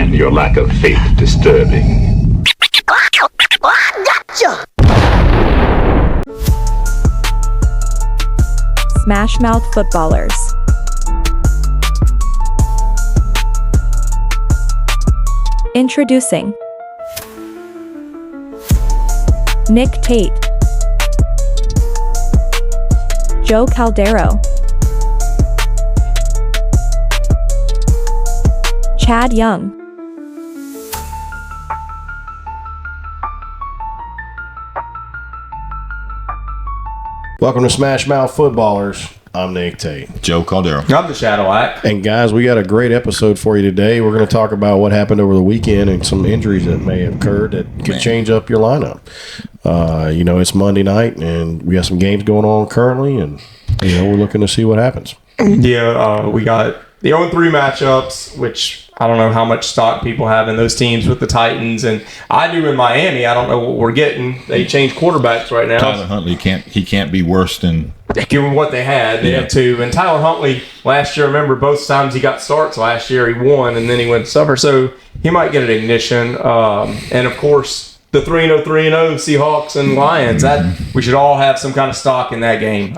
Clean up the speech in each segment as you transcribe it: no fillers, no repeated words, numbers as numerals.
find your lack of faith disturbing. Gotcha! SmashMouth Footballerz. Introducing Nick Tate, Joe Caldero, Chad Young. Welcome to SmashMouth Footballerz. I'm Nick Tate. Joe Caldero. I'm the Shadow Act. And guys, we got a great episode for you today. We're going to talk about what happened over the weekend and some injuries that may have occurred that could change up your lineup. It's Monday night and we got some games going on currently, and we're looking to see what happens. Yeah, we got the 0-3 matchups, which I don't know how much stock people have in those teams with the Titans, and I do in Miami. I don't know what we're getting. They changed quarterbacks right now. Tyler Huntley can't be worse than given what they had. They had two, and Tyler Huntley last year. Remember, both times he got starts last year, he won, and then he went to suffer. So he might get an ignition. And of course, the 3-0 Seahawks and Lions. That we should all have some kind of stock in that game.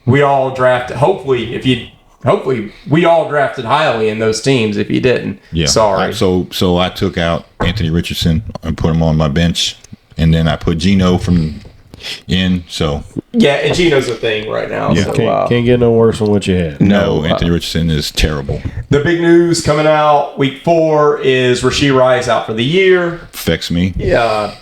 We all drafted. Hopefully, we all drafted highly in those teams. If you didn't, sorry. So I took out Anthony Richardson and put him on my bench, and then I put Geno in. So yeah, and Geno's a thing right now. Yeah. So, Can't get no worse than what you had. No, Anthony Richardson is terrible. The big news coming out week 4 is Rashee Rice out for the year. Affects me. Yeah,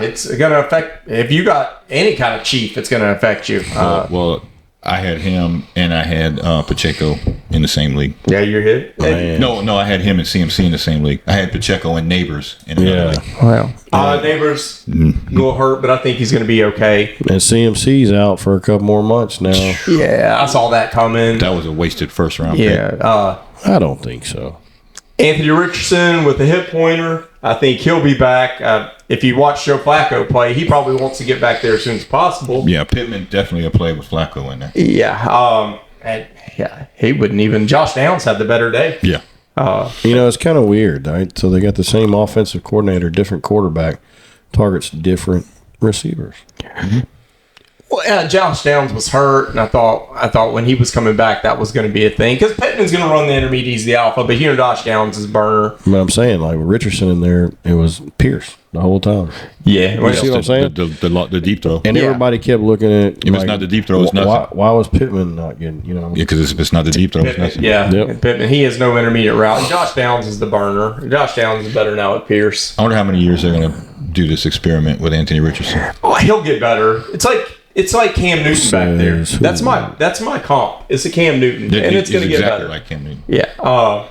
it's going to affect. If you got any kind of chief, it's going to affect you. Well, I had him and I had Pacheco in the same league. Yeah, you're hit. No, I had him and CMC in the same league. I had Pacheco and Neighbors in another league. Wow. Neighbors will hurt, but I think he's going to be okay. And CMC's out for a couple more months now. Yeah, I saw that coming. That was a wasted first round pick. Yeah. I don't think so. Anthony Richardson with a hip pointer. I think he'll be back. If you watch Joe Flacco play, he probably wants to get back there as soon as possible. Yeah, Pittman definitely a play with Flacco in there. Yeah. He wouldn't even. Josh Downs had the better day. Yeah. It's kind of weird, right? So they got the same offensive coordinator, different quarterback, targets different receivers. Mm-hmm. Well, Josh Downs was hurt, and I thought when he was coming back that was going to be a thing because Pittman's going to run the intermediates, the alpha, but Josh Downs is burner. But I'm saying, like with Richardson in there, it was Pierce the whole time. Yeah, you see what I'm saying? The deep throw, and everybody kept looking at. If it's not the deep throw, it's nothing. Why was Pittman not getting? Yeah, because it's not the deep throw. Pittman, it's nothing. yeah, Yep. Pittman. He has no intermediate route. And Josh Downs is the burner. Josh Downs is better now at Pierce. I wonder how many years they're going to do this experiment with Anthony Richardson. Oh, he'll get better. It's like Cam Newton back there. That's my comp. It's a Cam Newton, and it's going to get better. Like Cam Newton. Yeah.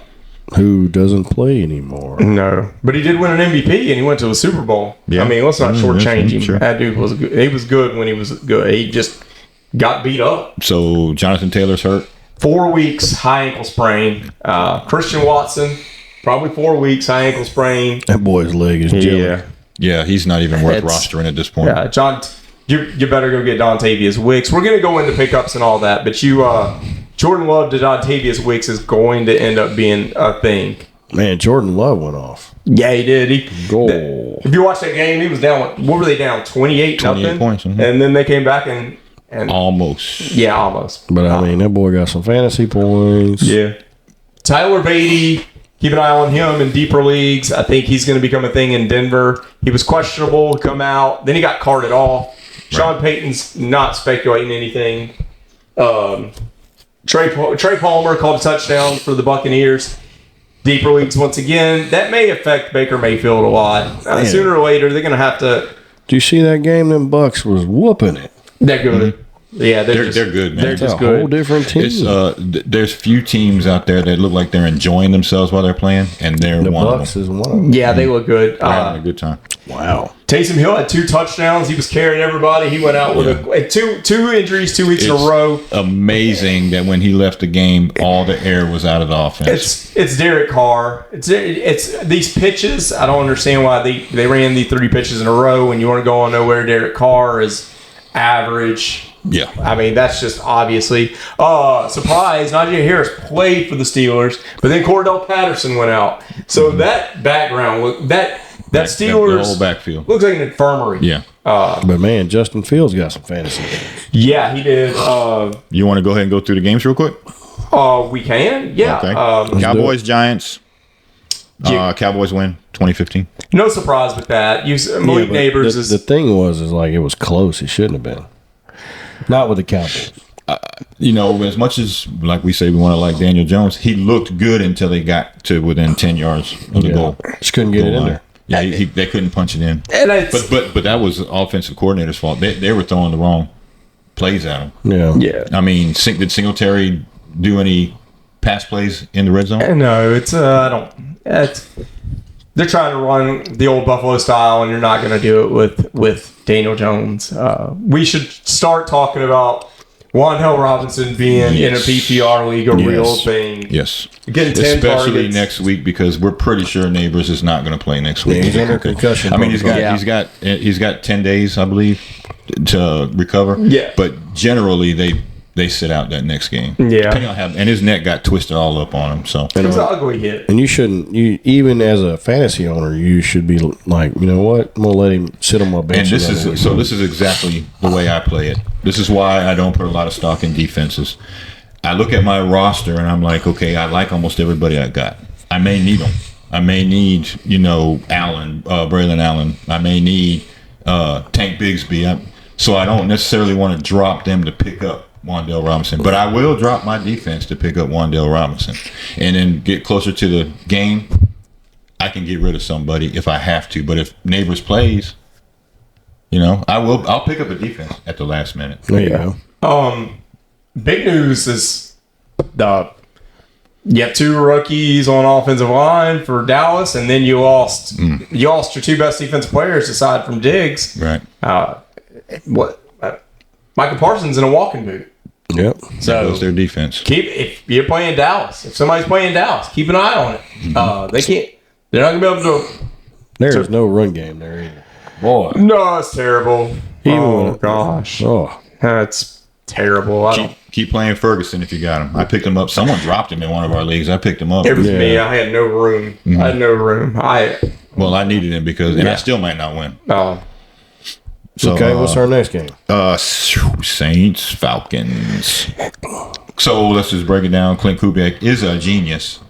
Who doesn't play anymore? No, but he did win an MVP, and he went to a Super Bowl. Yeah. I mean, let's not shortchange him. Sure. That dude was good. He was good when he was good. He just got beat up. So Jonathan Taylor's hurt. 4 weeks, high ankle sprain. Christian Watson, probably 4 weeks, high ankle sprain. That boy's leg is jelly. Yeah, he's not even worth rostering at this point. Yeah, John. You better go get Dontavius Wicks. We're going to go into pickups and all that, but Jordan Love to Dontavius Wicks is going to end up being a thing. Man, Jordan Love went off. Yeah, he did. Goal. If you watch that game, he was down. What were they down? 28 points. Mm-hmm. And then they came back and almost. Yeah, almost. But I mean, that boy got some fantasy points. Yeah. Tyler Beatty. Keep an eye on him in deeper leagues. I think he's going to become a thing in Denver. He was questionable, come out. Then he got carted off. Sean Payton's not speculating anything. Trey Palmer called a touchdown for the Buccaneers. Deeper leagues once again. That may affect Baker Mayfield a lot. Sooner or later, they're going to have to. Do you see that game? Them Bucks was whooping it. They're good. Mm-hmm. Yeah, they're good, man. They're just a good. Whole different team. There's few teams out there that look like they're enjoying themselves while they're playing, and they're the one Bucks of them. is one of them. Yeah, they look good. They're having a good time. Wow. Taysom Hill had 2 touchdowns. He was carrying everybody. He went out with two injuries 2 weeks in a row. Amazing that when he left the game, all the air was out of the offense. It's Derek Carr. It's these pitches. I don't understand why they ran the 3 pitches in a row when you weren't going nowhere. Derek Carr is average. Yeah. I mean, that's just obviously surprise. Najee Harris played for the Steelers, but then Cordell Patterson went out. So that background, that Steelers the whole backfield looks like an infirmary. Yeah. But man, Justin Fields got some fantasy. Yeah, he did. You want to go ahead and go through the games real quick? We can. Yeah. Okay. Cowboys, Giants. Cowboys win 2015. No surprise with that. Malik Neighbors the thing was like it was close. It shouldn't have been. Not with the Cowboys. As much as like we say we want to like Daniel Jones, he looked good until they got to within 10 yards of the goal. Just couldn't get it in there. Yeah, they couldn't punch it in. And but that was the offensive coordinator's fault. They were throwing the wrong plays at him. Yeah. I mean, did Singletary do any pass plays in the red zone? No, they're trying to run the old Buffalo style, and you're not going to do it with Daniel Jones. We should start talking about Wan'Dale Robinson being in a PPR league a real thing. Yes. Getting 10 especially targets. next week, because we're pretty sure Neighbors is not going to play next week. Yeah, he's under concussion. I mean, he's got 10 days, I believe, to recover. Yeah. But generally, they sit out that next game. Yeah. Depending on and his neck got twisted all up on him. So It was an ugly hit. And you shouldn't. You even as a fantasy owner, you should be like, you know what? I'm gonna let him sit on my bench. And this is exactly the way I play it. This is why I don't put a lot of stock in defenses. I look at my roster and I'm like, okay, I like almost everybody I got. I may need them. I may need, Allen, Braylon Allen. I may need Tank Bigsby. So I don't necessarily want to drop them to pick up Wan'Dale Robinson, but I will drop my defense to pick up Wan'Dale Robinson, and then get closer to the game. I can get rid of somebody if I have to, but if Neighbors plays, I'll pick up a defense at the last minute. There you go. Big news is you have 2 rookies on offensive line for Dallas, and then you lost your 2 best defensive players aside from Diggs. Right. Michael Parsons in a walking boot. Yep. So That's their defense. if you're playing Dallas, if somebody's playing Dallas, keep an eye on it. They're not gonna be able to. There's no run game there either. Boy. No, it's terrible. Gosh. Oh. That's terrible. Keep playing Ferguson if you got him. I picked him up. Someone dropped him in one of our leagues. I picked him up. It was me. I had no room. I had no room. I needed him I still might not win. So, okay, what's our next game? Saints, Falcons. So let's just break it down. Clint Kubiak is a genius.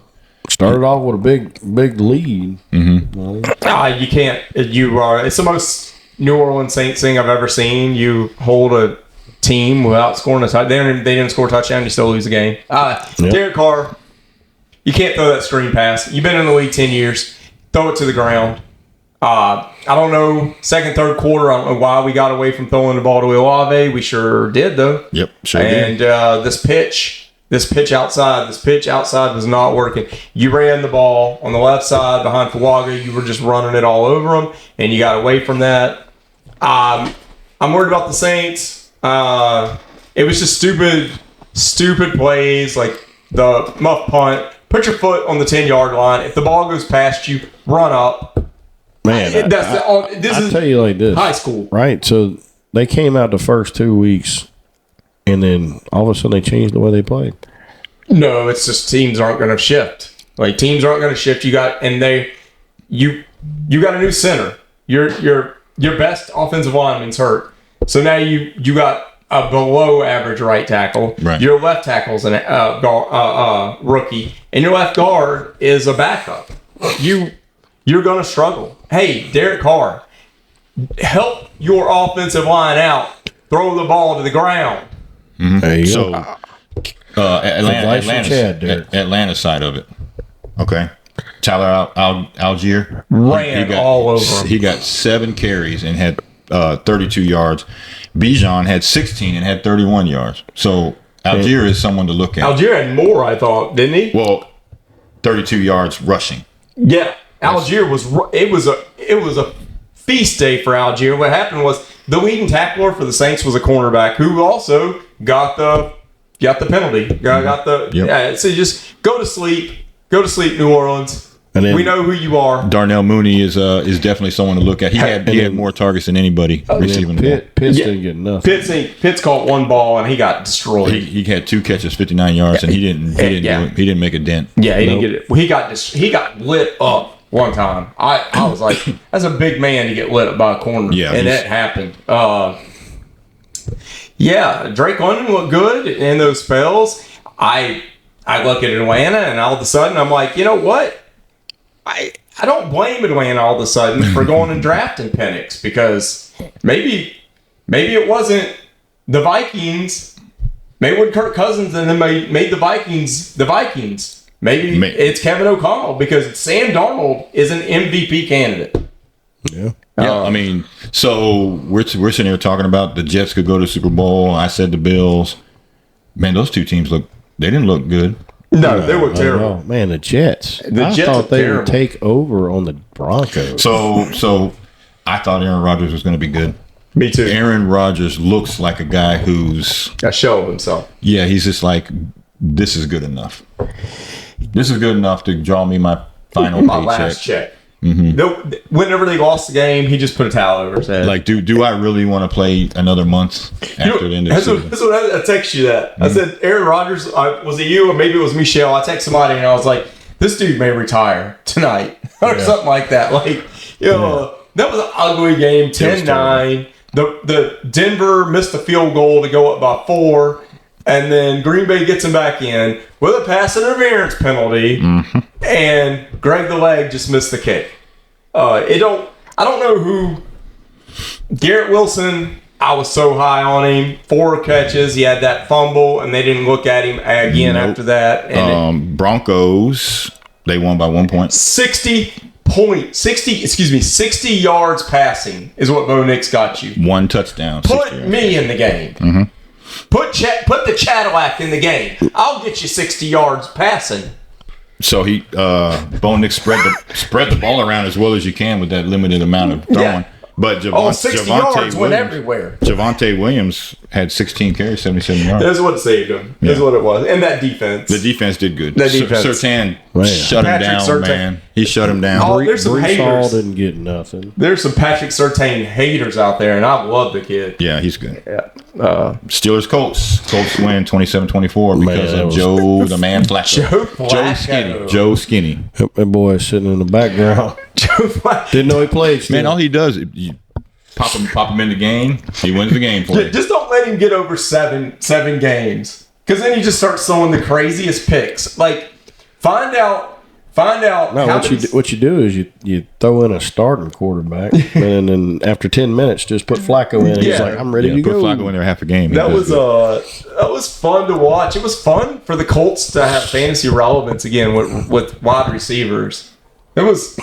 Started off with a big lead. You can't. It's the most New Orleans Saints thing I've ever seen. You hold a team without scoring a touchdown. They didn't score a touchdown. You still lose the game. Derek Carr, you can't throw that screen pass. You've been in the league 10 years. Throw it to the ground. I don't know, second, third quarter, I don't know why we got away from throwing the ball to Olave. We sure did, though. Yep, sure and, did. And this pitch outside was not working. You ran the ball on the left side behind Fuaga. You were just running it all over them, and you got away from that. I'm worried about the Saints. It was just stupid plays, like the muff punt. Put your foot on the 10-yard line. If the ball goes past you, run up. Man, I tell you like this. High school. Right? So they came out the first 2 weeks, and then all of a sudden they changed the way they played. No, it's just teams aren't going to shift. Like, teams aren't going to shift. You got a new center. Your best offensive lineman's hurt. So now you got a below average right tackle. Right. Your left tackle's a rookie, and your left guard is a backup. You're going to struggle. Hey, Derek Carr, help your offensive line out. Throw the ball to the ground. Mm-hmm. There you go. Atlanta side of it. Okay. Tyler Algier ran all over him. He got 7 carries and had 32 yards. Bijan had 16 and had 31 yards. So Algier is someone to look at. Algier had more, I thought, didn't he? Well, 32 yards rushing. Yeah, Algier was. It was a feast day for Algier. What happened was the leading tackler for the Saints was a cornerback who also got the penalty. Got the Yep. yeah. So just go to sleep, New Orleans. And then, we know who you are. Darnell Mooney is definitely someone to look at. He had more targets than anybody receiving the ball. Pitts didn't get nothing. Pitts caught one ball and he got destroyed. He had 2 catches, 59 yards, and he didn't make a dent. Yeah, he didn't get it. Well, he got lit up one time. I was like, that's a big man to get lit up by a corner. Yeah, and that happened. Drake London looked good in those spells. I look at Atlanta and all of a sudden I'm like, you know what? I don't blame Atlanta all of a sudden for going and drafting Penix, because maybe it wasn't the Vikings. Maybe when Kirk Cousins and then made the Vikings the Vikings. Maybe it's Kevin O'Connell, because Sam Darnold is an MVP candidate. Yeah. Yeah, I mean, so we're sitting here talking about the Jets could go to the Super Bowl. I said the Bills. Man, those 2 teams didn't look good. No, they were terrible. Man, the Jets. I Jets thought they terrible. would take over on the Broncos. So I thought Aaron Rodgers was going to be good. Me too. Aaron Rodgers looks like a guy who's A show of himself. yeah, he's just like, this is good enough. This is good enough to draw me my final My paycheck. last check. Whenever they lost the game, he just put a towel over his head. Like, do I really want to play another month after the end of the season? That's what I texted you that. I said, Aaron Rodgers, was it you or maybe it was Michelle? I texted somebody and I was like, this dude may retire tonight or something like that. Like, that was an ugly game, 10-9. The Denver missed a field goal to go up by 4. And then Green Bay gets him back in with a pass interference penalty, and Greg the Leg just missed the kick. I don't know who. Garrett Wilson, I was so high on him. 4 catches, he had that fumble, and they didn't look at him again after that. And Broncos, they won by 1 point. 60 yards passing is what Bo Nix got you. 1 touchdown. Put me in the game. Put the Cadillac in the game. I'll get you 60 yards passing. So he Bo Nix spread the ball around as well as you can with that limited amount of throwing. Yeah. But 60 yards went everywhere. Javonte Williams had 16 carries, 77 yards. That's what saved him. That's what it was. And that defense. The defense did good. The defense. Surtain shut him down, Surtain. man. He shut him down. Oh, there's some Brees Hall haters. didn't get nothing. There's some Patrick Surtain haters out there, and I love the kid. Yeah, he's good. Yeah. Steelers Colts. Colts win 27-24 because of Joe the man Flacco. Joe Skinny. That boy is sitting in the background. Didn't know he played. Still. Man, all he does, you pop him in the game. He wins the game for you. Just don't let him get over seven games, because then he just starts throwing the craziest picks. Like, find out. No, what you do is you throw in a starting quarterback, and then after 10 minutes, just put Flacco in. And he's like, I'm ready to put go. Flacco in there half a game. That was fun to watch. It was fun for the Colts to have fantasy relevance again with wide receivers. It was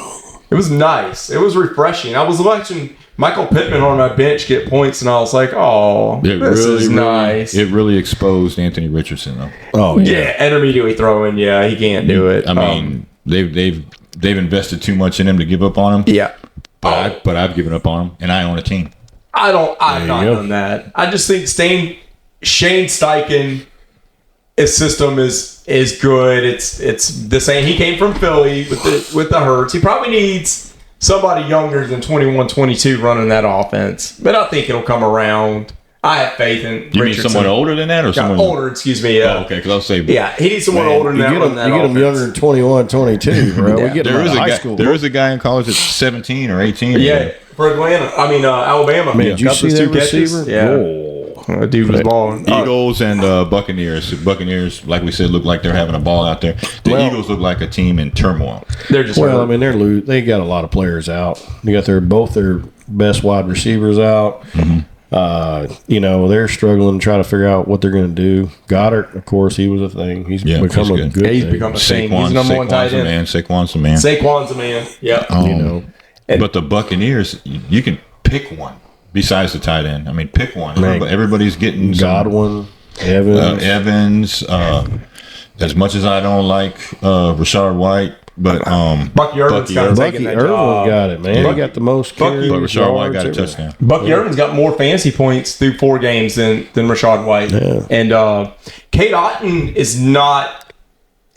nice. It was refreshing. I was watching Michael Pittman on my bench get points, and I was like, oh, this is nice. It really exposed Anthony Richardson, though. Oh, yeah. And immediately throwing, he can't do it. I mean, they've invested too much in him to give up on him. Yeah. But I've given up on him, and I own a team. I've not done that. I just think Shane Steichen, his system is good. It's the same. He came from Philly with the Hurts. He probably needs somebody younger than 21, 22 running that offense. But I think it'll come around. I have faith in Richardson. You mean someone older than that, or someone older? Excuse me. Oh, okay, because I'll say he needs someone older than that. You get him younger than 21, 22, bro. We get him out of high school. There is a guy in college that's 17 or 18. Yeah, for Atlanta. I mean, Alabama. Man, did you see that receiver? Yeah. Whoa. That dude was balling. Eagles and Buccaneers. Buccaneers, like we said, look like they're having a ball out there. The Eagles look like a team in turmoil. They're just they're they got a lot of players out. They got both their best wide receivers out. They're struggling to try to figure out what they're going to do. Goddard, of course, he was a thing. He's become a good He's thing. become a thing. He's number one tight end. Saquon's a man. Saquon's a man. Yeah. But the Buccaneers, you can pick one besides the tight end. I mean, pick one. Everybody's getting Godwin, Evans. As much as I don't like Rashard White, but Bucky Irvin's got it, man. He got the most carries. But Rashard White got a touchdown. Bucky Irvin's got more fantasy points through 4 games than Rashard White. Yeah. And Kate Otten is not.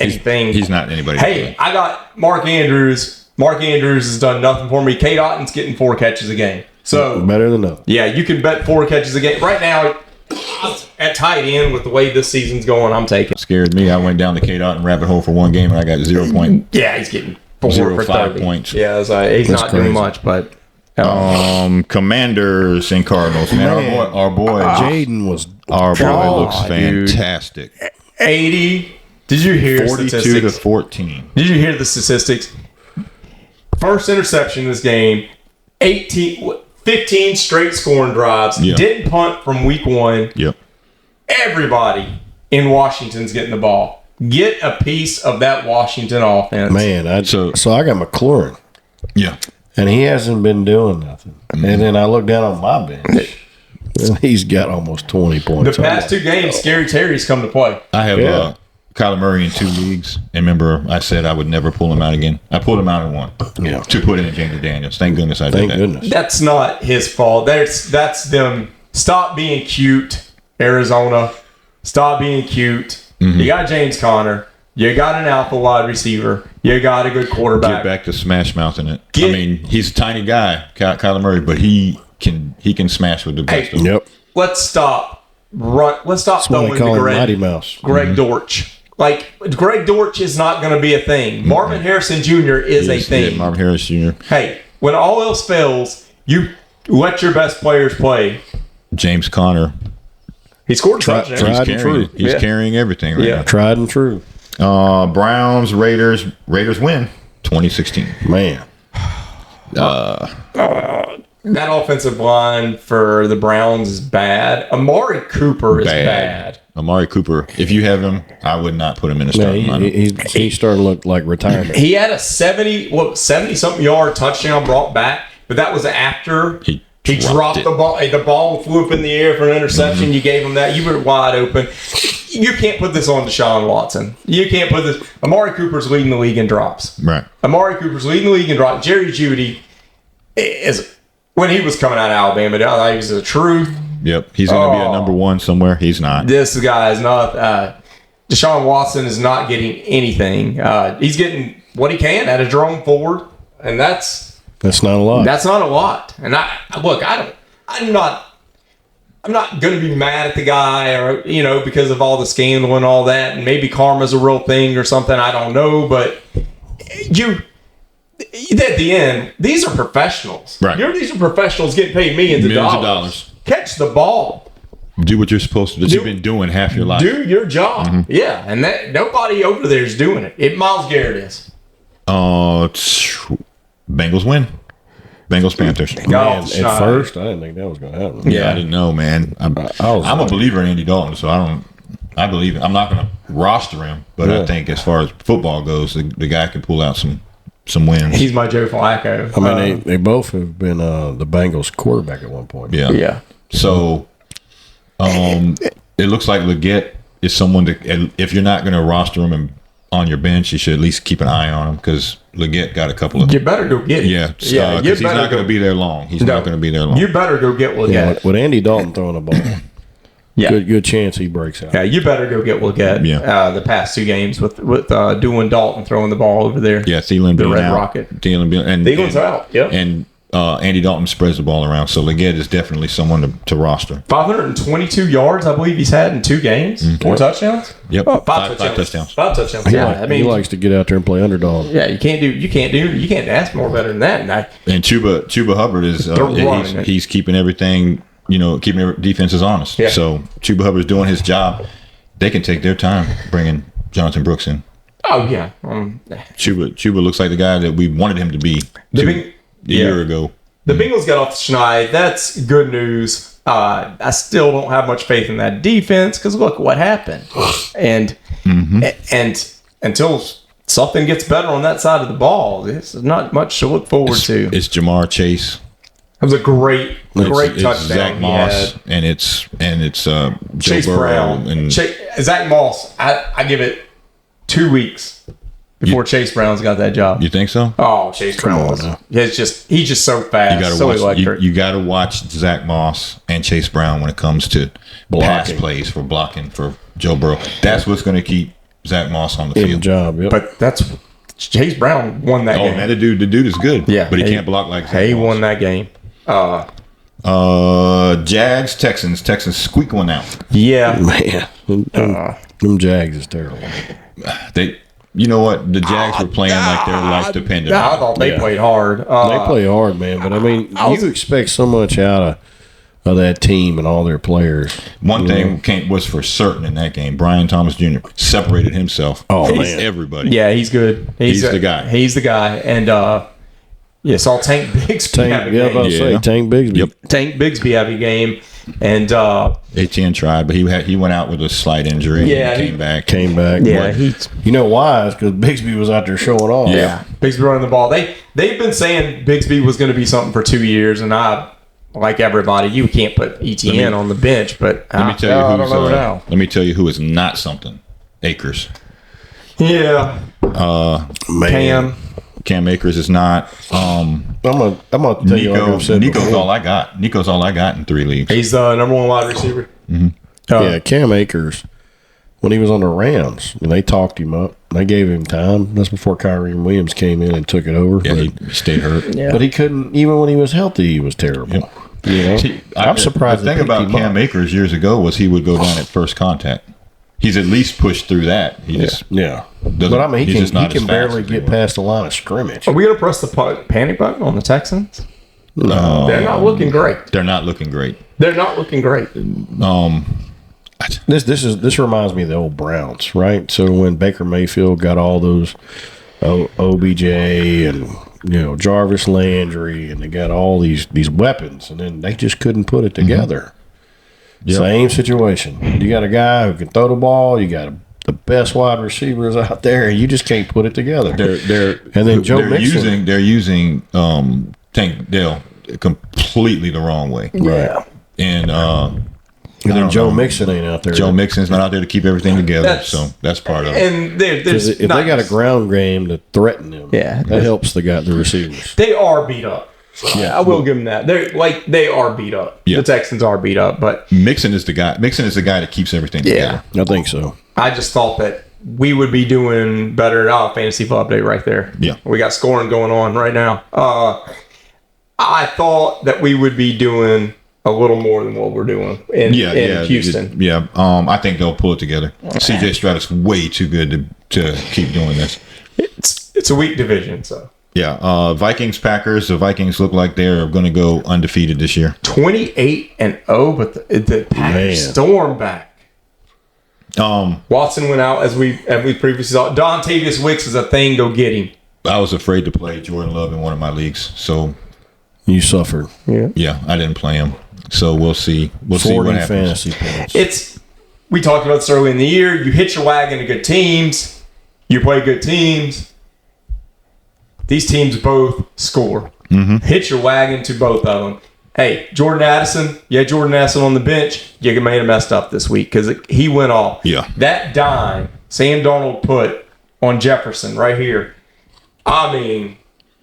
anything. He's not anybody. Hey, I got Mark Andrews. Mark Andrews has done nothing for me. Kate Otten's getting 4 catches a game. So better than nothing. yeah, you can bet 4 catches a game. Right now, at tight end with the way this season's going, I'm taking. Scared me. I went down the Kate Otten rabbit hole for one game and I got 0 point. Yeah, he's getting 4 for 0.5 30 points. Yeah, he's not crazy. doing much, but Commanders and Cardinals. Man, our boy Jaden was looks dude. fantastic. 80. Did you hear 42 statistics? to 14. Did you hear the statistics? First interception in this game, 15 straight scoring drives. Yeah. Didn't punt from week 1. Yep. Everybody in Washington's getting the ball. Get a piece of that Washington offense. man. So I got McLaurin, Yeah. and he hasn't been doing nothing. And then I look down on my bench, and he's got almost 20 points. The past 2 games, Scary Terry's come to play. I have Yeah. Kyler Murray in 2 leagues. And remember, I said I would never pull him out again. I pulled him out in 1. Yeah. To put in James Daniels. Thank goodness I did Thank that. goodness. That's not his fault. That's them. Stop being cute, Arizona. Stop being cute. You got James Conner. You got an alpha wide receiver. You got a good quarterback. Get back to smash mouthing it. Get- I mean, he's a tiny guy, Kyler Murray, but he can smash with the best of them. Yep. Let's stop. Let's stop That's why throwing they call to him Mighty Greg Mouse. Dortch. Like Greg Dortch is not going to be a thing. Marvin Harrison Jr. is a Yes, thing. yeah, Marvin Harris Jr. Hey, when all else fails, you let your best players play. James Conner. He scored a touchdown. Tried and true. He's Yeah. carrying everything right Yeah. Tried and true. now. Browns, Raiders win 2016. Man. That offensive line for the Browns is bad. Amari Cooper is bad. Amari Cooper, if you have him, I would not put him in a Yeah, starting lineup. he's starting to look like retirement. He had a 70-something yard touchdown brought back, but that was after He dropped it. the ball. The ball flew up in the air for an interception. You gave him that. You were wide open. You can't put this on Deshaun Watson. You can't put this. Amari Cooper's leading the league in drops. Right. Amari Cooper's leading the league in drops. Jerry Jeudy is, when he was coming out of Alabama, I thought he was the truth. Yep. He's going to be a number 1 somewhere. He's not. This guy is not. Deshaun Watson is not getting anything. He's getting what he can out of Jerome Ford, and that's That's not a lot. not a lot. And I'm not going to be mad at the guy, or because of all the scandal and all that, and maybe karma's a real thing or something. I don't know, but at the end, these are professionals. Right. These are professionals getting paid millions of dollars. Catch the ball. Do what you're supposed to do. You've been doing half your life. Do your job. Yeah, and that nobody over there is doing it. Miles Garrett is. Bengals win. Bengals Panthers. Man, at first, I didn't think that was going to happen. Yeah, I didn't know, man. I'm a believer in Andy Dalton, so I believe it. I'm not going to roster him, but I think as far as football goes, the guy can pull out some wins. He's my Joe Flacco. I mean, they both have been the Bengals quarterback at one point. Yeah. Yeah. So, it looks like Leggett is someone if you're not going to roster him on your bench, you should at least keep an eye on him because Leggett got a couple of. You better go get it. Yeah. Because he's not going to be there long. He's not going to be there long. You better go get Leggett. With Andy Dalton throwing the ball, Yeah. good chance he breaks out. Yeah, you better go get Leggett. Yeah. The past 2 games with doing Dalton throwing the ball over there. Yeah, Thielen The being Red out. Rocket. Thielen's out. Yep. And Andy Dalton spreads the ball around, so Leggett is definitely someone to roster. 522 yards, I believe he's had in 2 games. 4 touchdowns. Yep, Oh, five touchdowns. 5 touchdowns. He, Yeah, he likes to get out there and play underdog. yeah, you can't ask more better than that. And Chuba Hubbard is running it. he's keeping everything, keeping defenses honest. Yeah. So Chuba Hubbard's doing his job. They can take their time bringing Jonathan Brooks in. Oh yeah. Chuba looks like the guy that we wanted him to be a year ago. The Bengals got off the schneid. That's good news. I still don't have much faith in that defense because look what happened. And until something gets better on that side of the ball, there's not much to look forward to. It's Jamar Chase. It was a great It's touchdown. Zach he Moss had. and it's Joe Chase Burrow Brown and Zach Moss. I give it 2 weeks before Chase Brown's got that job. you think so? Oh, Chase Brown was. now. He's just so fast. You got to so watch. electric. You got to watch Zach Moss and Chase Brown when it comes to pass plays for blocking for Joe Burrow. That's what's going to keep Zach Moss on the In field. job, yep. But that's Chase Brown won that Oh game. man, the dude is good. Yeah, but he can't block like Zach He Moss. won that game. Jags, Texans squeak one out. Yeah. Man, them Jags is terrible. They, you know what? The Jags were playing like their life depended I on it. thought they played hard. They play hard, man. But I mean, you expect so much out of that team and all their players. One thing was for certain in that game. Brian Thomas Jr. separated himself from everybody. Yeah, he's good. He's the guy. He's the guy. And saw Tank Bigsby have a Yeah, I was about to game. say Tank Bigsby. Yep. Tank Bigsby have a game. And Etienne tried, but he went out with a slight injury. Yeah, and he came back. Came back. yeah, But you know why? It's because Bigsby was out there showing off. Yeah. Bigsby running the ball. They've been saying Bigsby was going to be something for 2 years, and I, like everybody, you can't put ETN on the bench. But Let me tell you I don't know now. let me tell you who is not something. Akers. Yeah, Man. Cam Akers is not. I'm gonna tell you like I've said Nico's before. all I got. Nico's all I got in 3 leagues. he's the number one wide receiver. Yeah, Cam Akers, when he was on the Rams, and they talked him up. They gave him time. That's before Kyrie Williams came in and took it over. Yeah, but, he stayed hurt. Yeah. but he couldn't, even when he was healthy, he was terrible. You know? See, I'm surprised The they thing picked about him Cam up. Akers years ago was he would go down at first contact. He's at least pushed through that. He just Yeah. doesn't- But I mean, he's he just can, not he as can fast barely as he get was. past the line of scrimmage. Are we going to press the panic button on the Texans? No, They're not looking great. they're not looking great. They're not looking great. This reminds me of the old Browns, right? So when Baker Mayfield got all those OBJ and Jarvis Landry, and they got all these weapons, and then they just couldn't put it together. Same situation. You got a guy who can throw the ball. You got the best wide receivers out there, and you just can't put it together. And then Joe Mixon. They're using Tank Dell completely the wrong way. Right. And And I then don't Joe know. Mixon ain't out there. Joe Mixon's not out there to keep everything together, That's- so that's part of it. And there's If they got a ground game to threaten them, Yeah. that helps the receivers. They are beat up. Yeah, I will give them that. They are beat up. Yeah. The Texans are beat up, but Mixon is the guy. Mixon is the guy that keeps everything together. I think so. I just thought that we would be doing better. Fantasy football update right there. Yeah. We got scoring going on right now. I thought that we would be doing a little more than what we're doing in Houston. I think they'll pull it together. CJ Stroud's way too good to keep doing this. It's a weak division, so Yeah, Vikings, Packers. The Vikings look like they're going to go undefeated this year. 28-0, but the Packers Man. storm back. Watson went out as we previously saw. Dontavius Wicks is a thing. Go get him. I was afraid to play Jordan Love in one of my leagues, so You suffered. yeah, I didn't play him. So we'll see. We'll see what 40 happens. fantasy points. We talked about this early in the year. You hitch your wagon to good teams. You play good teams. These teams both score. Hitch your wagon to both of them. Hey, Jordan Addison on the bench. You may have messed up this week because he went off. Yeah. That dime Sam Darnold put on Jefferson right here. I mean,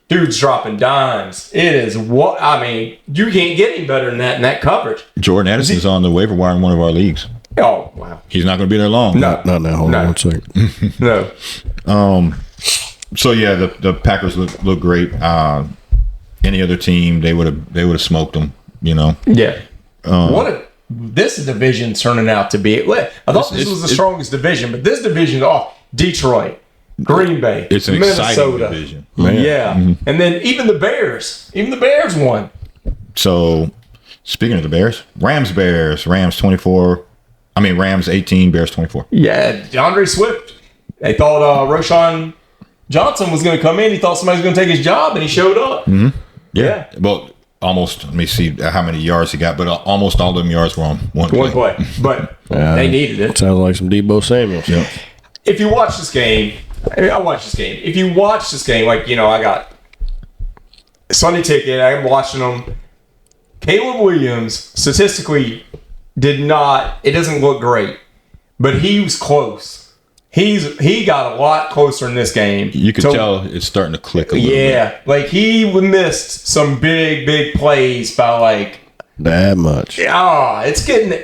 dude's dropping dimes. It is you can't get any better than that in that coverage. Jordan Addison's on the waiver wire in one of our leagues. Oh, wow. He's not going to be there long. No. Not now. Hold No. on one second. No. So yeah, the Packers look great. Any other team, they would have smoked them. Yeah. This division turning out to be. I thought this was the strongest division, but this division, Detroit, Green Bay, It's an Minnesota. exciting division. Yeah. And then even the Bears won. So speaking of the Bears, Rams 24. Rams 18, Bears 24. Yeah, DeAndre Swift. They thought Roshan Johnson was going to come in. He thought somebody was going to take his job, and he showed up. Yeah. Well, almost. Let me see how many yards he got, but almost all of them yards were on one play. But they needed it. Sounds like some Debo Samuel. Yeah. If you watch this game, I watch this game. If you watch this game, I got Sunday ticket. I'm watching them. Caleb Williams statistically it doesn't look great, but he was close. He got a lot closer in this game. You could tell it's starting to click a little bit. Yeah, he missed some big plays by That much. it's getting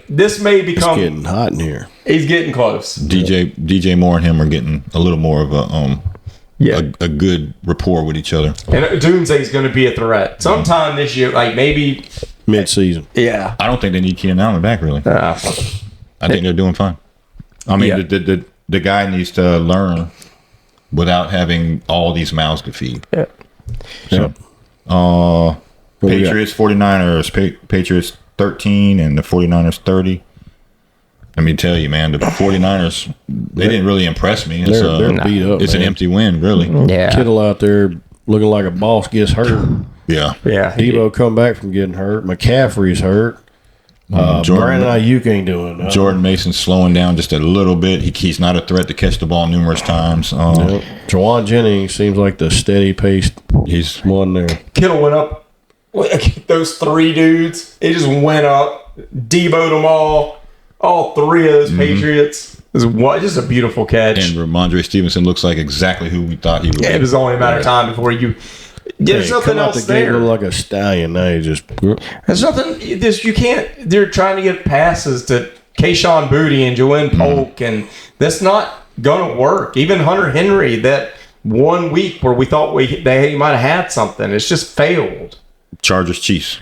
this may become It's getting hot in here. He's getting close. DJ Moore and him are getting a little more of a good rapport with each other. And Doomsday's going to be a threat sometime this year, like maybe mid-season. Yeah, I don't think they need Keenan Allen back really. I think they're doing fine. I mean, the guy needs to learn without having all these mouths to feed. Yeah. So, Patriots, 49ers, Patriots 13 and the 49ers 30. Let me tell you, man, the 49ers, they didn't really impress me. They're beat up. It's an empty win, really. Yeah. Kittle out there looking like a boss gets hurt. Yeah. Debo come back from getting hurt. McCaffrey's hurt. Brandon Ayuk ain't doing nothing. Jordan Mason's slowing down just a little bit. He's not a threat to catch the ball numerous times. Jawan Jennings seems like the steady paced. He's one there. Kittle went up. Those three dudes, it just went up. Debo'd them all three of those Patriots. It was just a beautiful catch. And Ramondre Stevenson looks like exactly who we thought he would be. It was only a matter of time before you. There's nothing else there. Look like a stallion. Now you just. There's nothing. You can't. They're trying to get passes to Kayshon Boutte and Joanne Polk, and that's not gonna work. Even Hunter Henry, that 1 week where we thought they might have had something, it's just failed. Chargers Chiefs.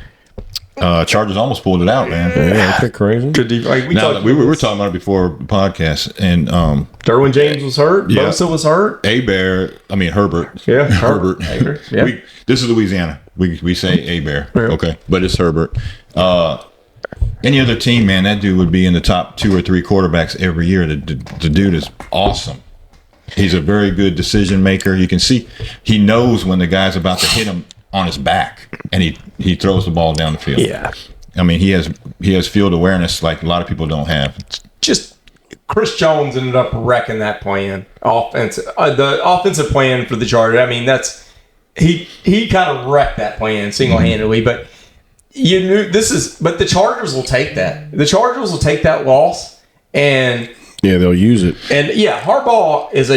Chargers almost pulled it out, man. Yeah, that's crazy. We were talking about it before the podcast, and Derwin James was hurt. Yeah. Bosa was hurt. Herbert. Yeah, Herbert. Yeah. This is Louisiana. We say Bear. Yeah. Okay, but it's Herbert. Any other team, man, that dude would be in the top 2 or 3 quarterbacks every year. The dude is awesome. He's a very good decision maker. You can see he knows when the guy's about to hit him on his back, and he throws the ball down the field. Yeah. I mean, he has field awareness like a lot of people don't have. Just Chris Jones ended up wrecking that plan. The offensive plan for the Chargers. I mean, he kind of wrecked that plan single-handedly. But you knew but the Chargers will take that. The Chargers will take that loss, and yeah, they'll use it. And yeah, Harbaugh is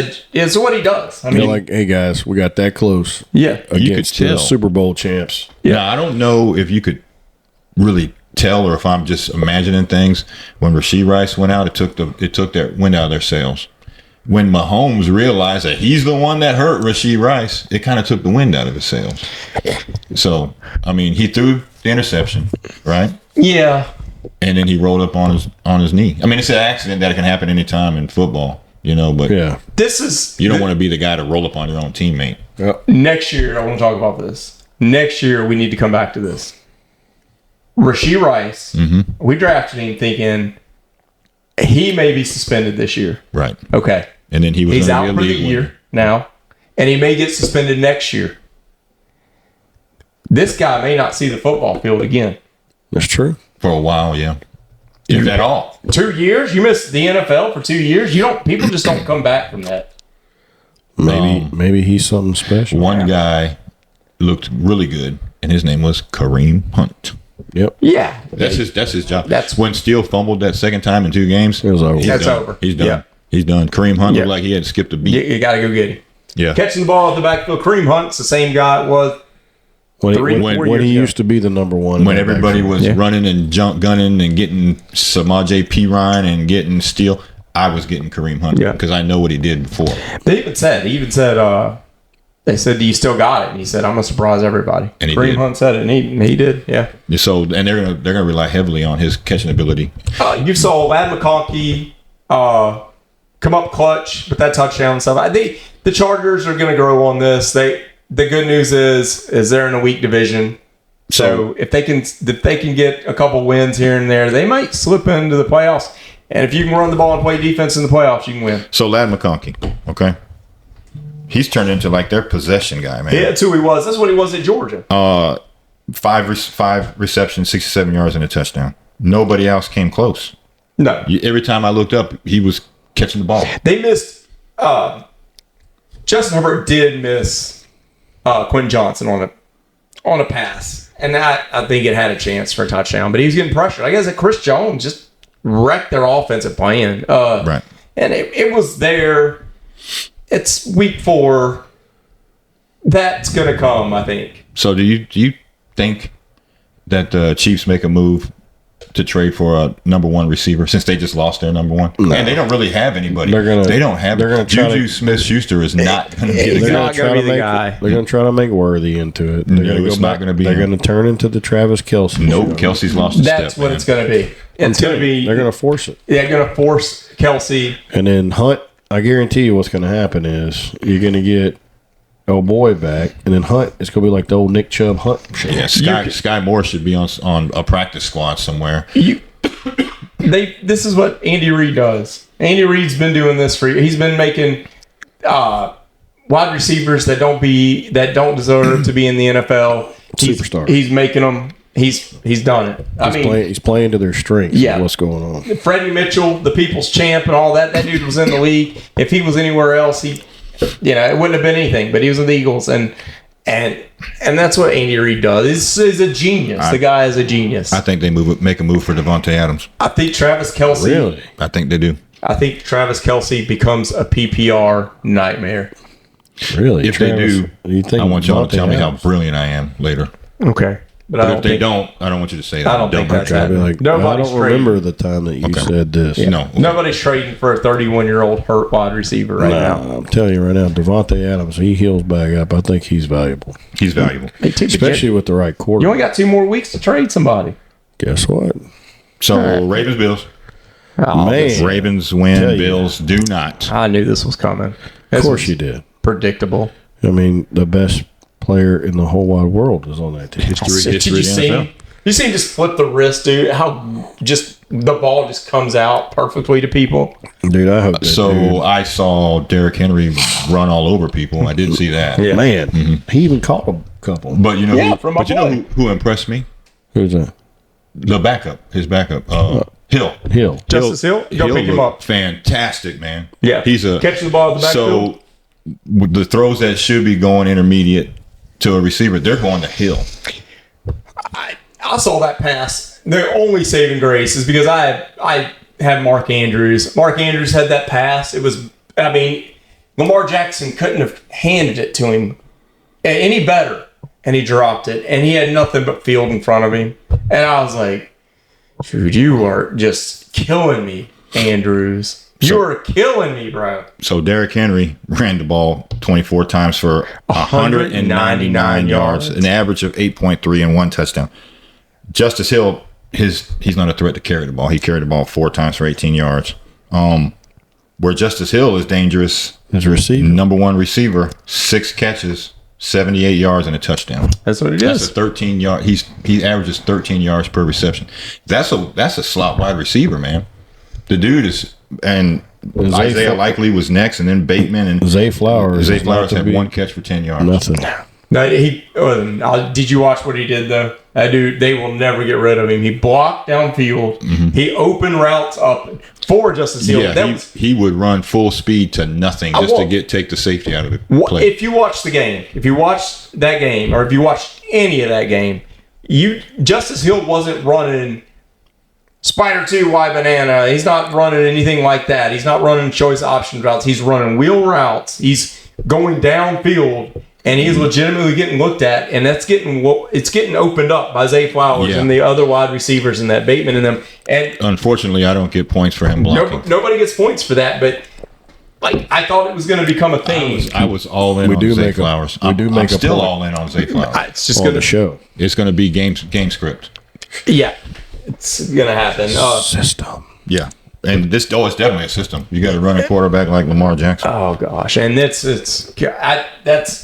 what he does. I mean, they're like, hey guys, we got that close. Yeah, you could tell. The Super Bowl champs. Yeah, now, I don't know if you could really tell, or if I'm just imagining things. When Rashee Rice went out, it took that wind out of their sails. When Mahomes realized that he's the one that hurt Rashee Rice, it kind of took the wind out of his sails. So, I mean, he threw the interception, right? Yeah. And then he rolled up on his knee. I mean, it's an accident that can happen anytime in football, but yeah, you don't want to be the guy to roll up on your own teammate. Yep. Next year, I want to talk about this. Next year, we need to come back to this. Rashee Rice, we drafted him thinking he may be suspended this year. Right. Okay. And then he's out for the year now, and he may get suspended next year. This guy may not see the football field again. That's true. For a while, yeah. If at all. 2 years? You missed the NFL for 2 years? People just don't come back from that. Maybe he's something special. One guy looked really good, and his name was Kareem Hunt. Yep. Yeah. That's his job. That's when Steele fumbled that second time in 2 games. It was over. That's over. He's done. Yeah. He's done. Kareem Hunt looked like he had skipped a beat. You got to go get him. Yeah. Catching the ball at the backfield. Kareem Hunt's the same guy it was when he used to be the number one. When everybody was running and jump gunning and getting Samaje Perine and getting Steele, I was getting Kareem Hunt because I know what he did before. They even said, they said, do you still got it? And he said, I'm going to surprise everybody. And Kareem Hunt said it, and he did, yeah. So, and they're gonna rely heavily on his catching ability. You saw Lad McConkey come up clutch with that touchdown and stuff. I think the Chargers are going to grow on this. The good news is they're in a weak division. So if they can get a couple wins here and there, they might slip into the playoffs. And if you can run the ball and play defense in the playoffs, you can win. So Lad McConkey, okay, he's turned into like their possession guy, man. Yeah, that's who he was. That's what he was at Georgia. 5 receptions, 67 yards, and a touchdown. Nobody else came close. No. Every time I looked up, he was catching the ball. They missed. Justin Herbert did miss Quentin Johnson on a pass, and that I think it had a chance for a touchdown, but he was getting pressured. I guess that Chris Jones just wrecked their offensive plan. Right, and it was there. It's week 4. That's gonna come, I think. So do you think that the Chiefs make a move to trade for a number one receiver since they just lost their number one? No. And they don't really have anybody. They don't have it. Juju Smith-Schuster is not going to be the guy. They're going to try to make Worthy into it. It's not going to be. They're going to turn into the Travis Kelce. Nope, Kelsey's lost a step. That's what it's going to be. It's going to be. They're going to force it. They're going to force Kelce. And then Hunt, I guarantee you what's going to happen is you're going to get old boy back, and then Hunt, it's going to be like the old Nick Chubb Hunt. Yeah, Sky Moore should be on a practice squad somewhere. This is what Andy Reid does. Andy Reid's been doing this for years. He's been making wide receivers that don't deserve to be in the NFL. Superstars. He's making them. He's done it. He's playing to their strengths. Yeah, what's going on? Freddie Mitchell, the people's champ, and all that. That dude was in the league. If he was anywhere else, it wouldn't have been anything. But he was with the Eagles, and that's what Andy Reid does. He's a genius. The guy is a genius. I think they make a move for Devontae Adams. I think Travis Kelce. Really? I think they do. I think Travis Kelce becomes a PPR nightmare. Really? If Travis, they do, I want y'all to tell me how brilliant I am later. Okay. But if they don't, I don't want you to say that. I don't think that's happening. I don't remember the time that you said this. Yeah. No. Okay. Nobody's trading for a 31-year-old hurt wide receiver right now. I'm telling you right now, Devontae Adams, he heals back up. I think he's valuable. He's valuable. Especially with the right quarterback. You only got 2 more weeks to trade somebody. Guess what? So, Ravens, Bills. Man. Ravens win, Bills do not. I knew this was coming. Of course you did. Predictable. I mean, the best player in the whole wide world is on that team. Did you see him just flip the wrist, dude? How just the ball just comes out perfectly to people. Dude, I hope that. So I saw Derrick Henry run all over people. I didn't see that. Yeah. Man, he even caught a couple. But you know, who impressed me? Who's that? His backup. Hill. Justice Hill? Go pick him up. Fantastic, man. Yeah. He's catch the ball at the backfield. So the throws that should be going intermediate to a receiver, they're going to Hill. I saw that pass. The only saving grace is because I had Mark Andrews. Mark Andrews had that pass. Lamar Jackson couldn't have handed it to him any better, and he dropped it, and he had nothing but field in front of him. And I was like, dude, you are just killing me, Andrews. You are killing me, bro. So Derrick Henry ran the ball 24 times for 199 yards, an average of 8.3 and 1 touchdown. Justice Hill, he's not a threat to carry the ball. He carried the ball 4 times for 18 yards. Where Justice Hill is dangerous, his receiver, number 1 receiver, 6 catches, 78 yards and a touchdown. That's what it is. That's a 13 yard. He averages 13 yards per reception. That's a slot wide receiver, man. The dude is. And Isaiah Likely was next, and then Bateman and Zay Flowers. Zay Flowers had 1 catch for 10 yards. Nothing. No, did you watch what he did though? That dude, they will never get rid of him. He blocked downfield. Mm-hmm. He opened routes up for Justice Hill. Yeah, he would run full speed to nothing just to take the safety out of the play. If you watch the game, if you watched that game, or if you watched any of that game, Justice Hill wasn't running Spider 2 Y banana. He's not running anything like that. He's not running choice option routes. He's running wheel routes. He's going downfield, and he's legitimately getting looked at, and it's getting opened up by Zay Flowers and the other wide receivers and that Bateman and them. And unfortunately, I don't get points for him blocking. Nobody gets points for that, but I thought it was going to become a thing. I was all in on Zay Flowers. I'm still all in on Zay Flowers. It's just going to show. It's going to be game script. Yeah. It's gonna happen. System. Yeah, and it's definitely a system. You got to run a quarterback like Lamar Jackson. Oh gosh, and they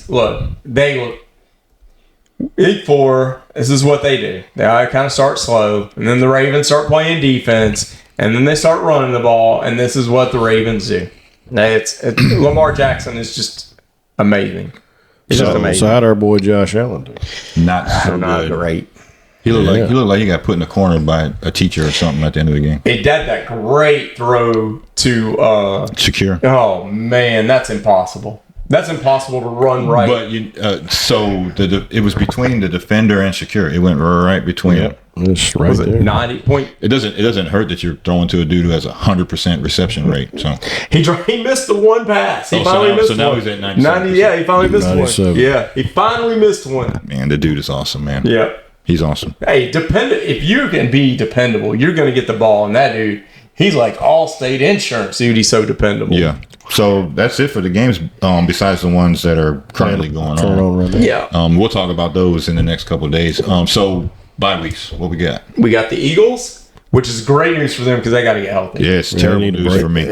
look week 4. This is what they do. They kind of start slow, and then the Ravens start playing defense, and then they start running the ball, and this is what the Ravens do. Lamar Jackson is just amazing. It's just amazing. So how'd our boy Josh Allen do? Not good. Great. He looked like he got put in the corner by a teacher or something at the end of the game. He did that great throw to Shakir. Oh man, that's impossible. That's impossible to run right. But it was between the defender and Shakir. It went right between them. It's right there. 90 point. It doesn't hurt that you're throwing to a dude who has 100% reception rate. So he missed the one pass. He finally missed one. So now he's at 97. Yeah, he finally missed 97. one. Yeah, he finally missed one. Man, the dude is awesome, man. Yeah. He's awesome. Hey, if you can be dependable, you're going to get the ball. And that dude, he's like Allstate insurance, dude. He's so dependable. Yeah. So that's it for the games. Besides the ones that are currently going on. Right now. Yeah. We'll talk about those in the next couple of days. So bye weeks. What we got? We got the Eagles, which is great news for them because they got to get healthy. Yeah, it's terrible need a news break. for me.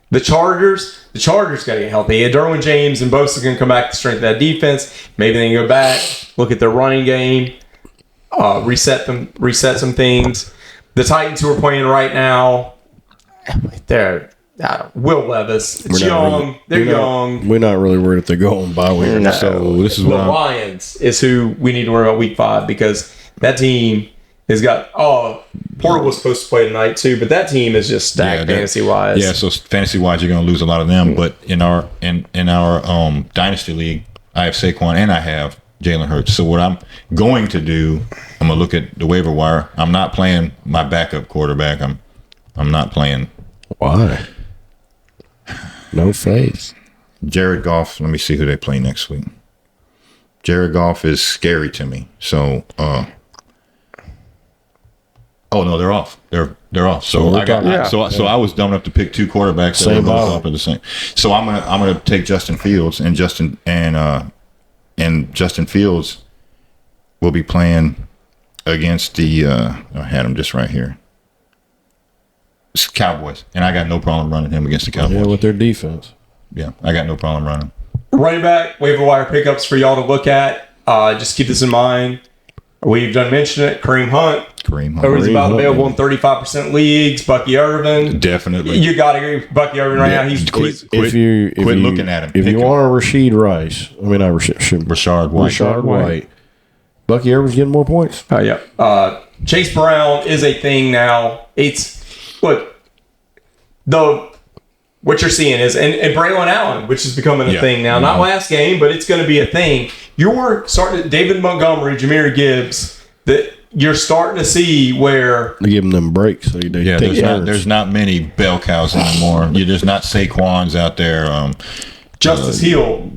The Chargers got to get healthy. Yeah, Derwin James and Bosa going to come back to strengthen that defense. Maybe they can go back, look at their running game, reset some things. The Titans who are playing right now, they're Will Levis. It's young. They're young. We're not really worried if they're going by week. No. So this is The what I'm, Lions is who we need to worry about week 5 because that team has got Porter was supposed to play tonight too, but that team is just stacked fantasy wise. Yeah, so fantasy wise, you're going to lose a lot of them. But in our dynasty league, I have Saquon and I have Jalen Hurts. So what I'm going to do, I'm going to look at the waiver wire. I'm not playing my backup quarterback. I'm not playing. Why? No faith. Jared Goff. Let me see who they play next week. Jared Goff is scary to me. So, oh no, they're off. They're off. So I was dumb enough to pick 2 quarterbacks that were both off at the same. So I'm gonna take Justin Fields and Justin Fields will be playing against the. I had him just right here. It's Cowboys, and I got no problem running him against the Cowboys. Yeah, with their defense. Yeah, I got no problem running. Running back, waiver wire pickups for y'all to look at. Just keep this in mind. We've done mention it. Kareem Hunt. Who's about available in 35% leagues. Bucky Irvin. Definitely. You got to agree with Bucky Irvin right now. He's quit looking at him. If you want a Rashard White. Bucky Irvin's getting more points. Oh, yeah. Chase Brown is a thing now. What you're seeing is, and Braylon Allen, which is becoming a thing now. Not last game, but it's going to be a thing. You're starting David Montgomery, Jahmyr Gibbs, that you're starting to see where they give them breaks. So there's not many bell cows anymore. There's not Saquons out there. Justice Hill.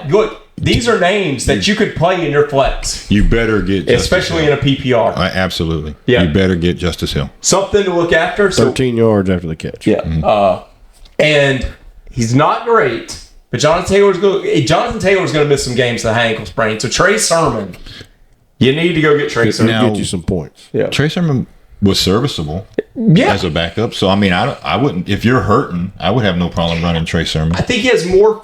Look, these are names that you could play in your flex. You better get especially in a PPR. Absolutely. Yeah. You better get Justice Hill. Something to look after. 13 yards after the catch. Yeah. Mm-hmm. And he's not great, but Jonathan Taylor's going to miss some games with a high ankle sprain. So Trey Sermon, you need to go get Trey Sermon. Now, get you some points. Yeah. Trey Sermon was serviceable as a backup. So I mean, I wouldn't. If you're hurting, I would have no problem running Trey Sermon. I think he has more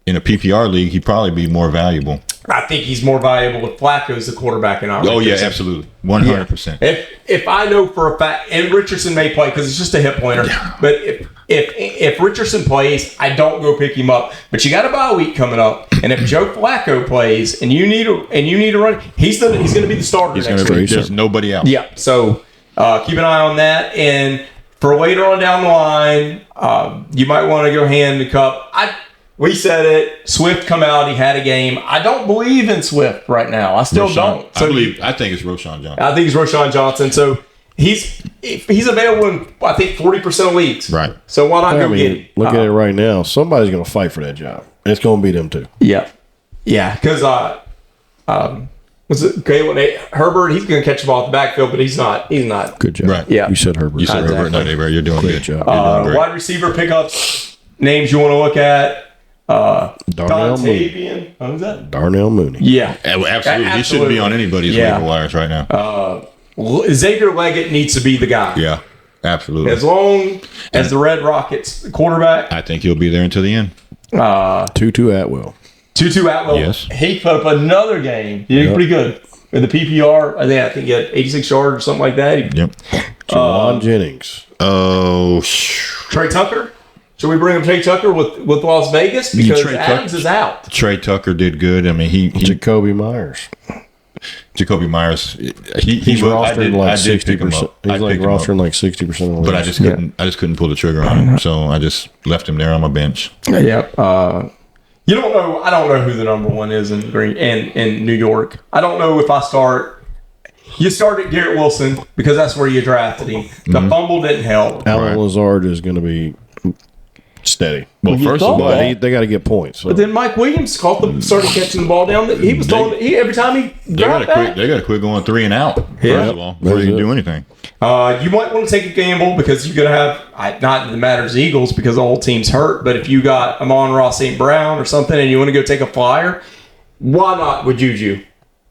in a PPR league. He'd probably be more valuable. I think he's more valuable if Flacco's the quarterback in our league. Oh yeah, absolutely, 100%. If I know for a fact, and Richardson may play because it's just a hip pointer. Yeah. But if Richardson plays, I don't go pick him up. But you got a bye week coming up, and if Joe Flacco plays, and you need to run, he's going to be the starter. Next week. There's nobody else. Yeah. So keep an eye on that, and for later on down the line, you might want to go hand the cup. We said it. Swift come out. He had a game. I don't believe in Swift right now. I still don't. So I think it's Roschon Johnson. I think it's Roschon Johnson. So he's available in, I think, 40% of leagues. Right. So why not go get him? Look at it right now. Somebody's going to fight for that job. And it's going to be them too. Yeah. Yeah. Because was it Herbert? He's going to catch the ball at the backfield, but he's not. Good job. Right. Yeah. You said Herbert. Herbert, not Herbert. You're doing good. Job. Wide receiver pickups. Names you want to look at. Darnell Mooney. Who's that? Darnell Mooney. Yeah. Absolutely. He shouldn't be on anybody's waiver wires right now. Xavier Leggett needs to be the guy. Yeah. Absolutely. As long as the Red Rockets quarterback. I think he'll be there until the end. Tutu Atwell. Yes. He put up another game. He did pretty good. In the PPR, I think he had 86 yards or something like that. Yep. Jawan Jennings. Oh, Trey Tucker? Should we bring up Trey Tucker with Las Vegas? Because Adams is out. Trey Tucker did good. I mean, Jacoby Myers. He's rostering like 60%. He's like rostering like 60% of the league. But I just couldn't pull the trigger on him, so I just left him there on my bench. Yeah. You don't know. I don't know who the number one is in New York. I don't know if I start. You started Garrett Wilson because that's where you drafted him. The fumble didn't help. Alan Lazard is going to be steady. Well, You first thought of all, that. They got to get points. So. But then Mike Williams started catching the ball down. He was throwing every time he they got dropped back. to quit going 3 and out. Yeah. First of all, before you can do anything. You might want to take a gamble because you're going to have, not in the matters Eagles because the whole team's hurt, but if you got Amon-Ra St. Brown or something and you want to go take a flyer, why not with Juju?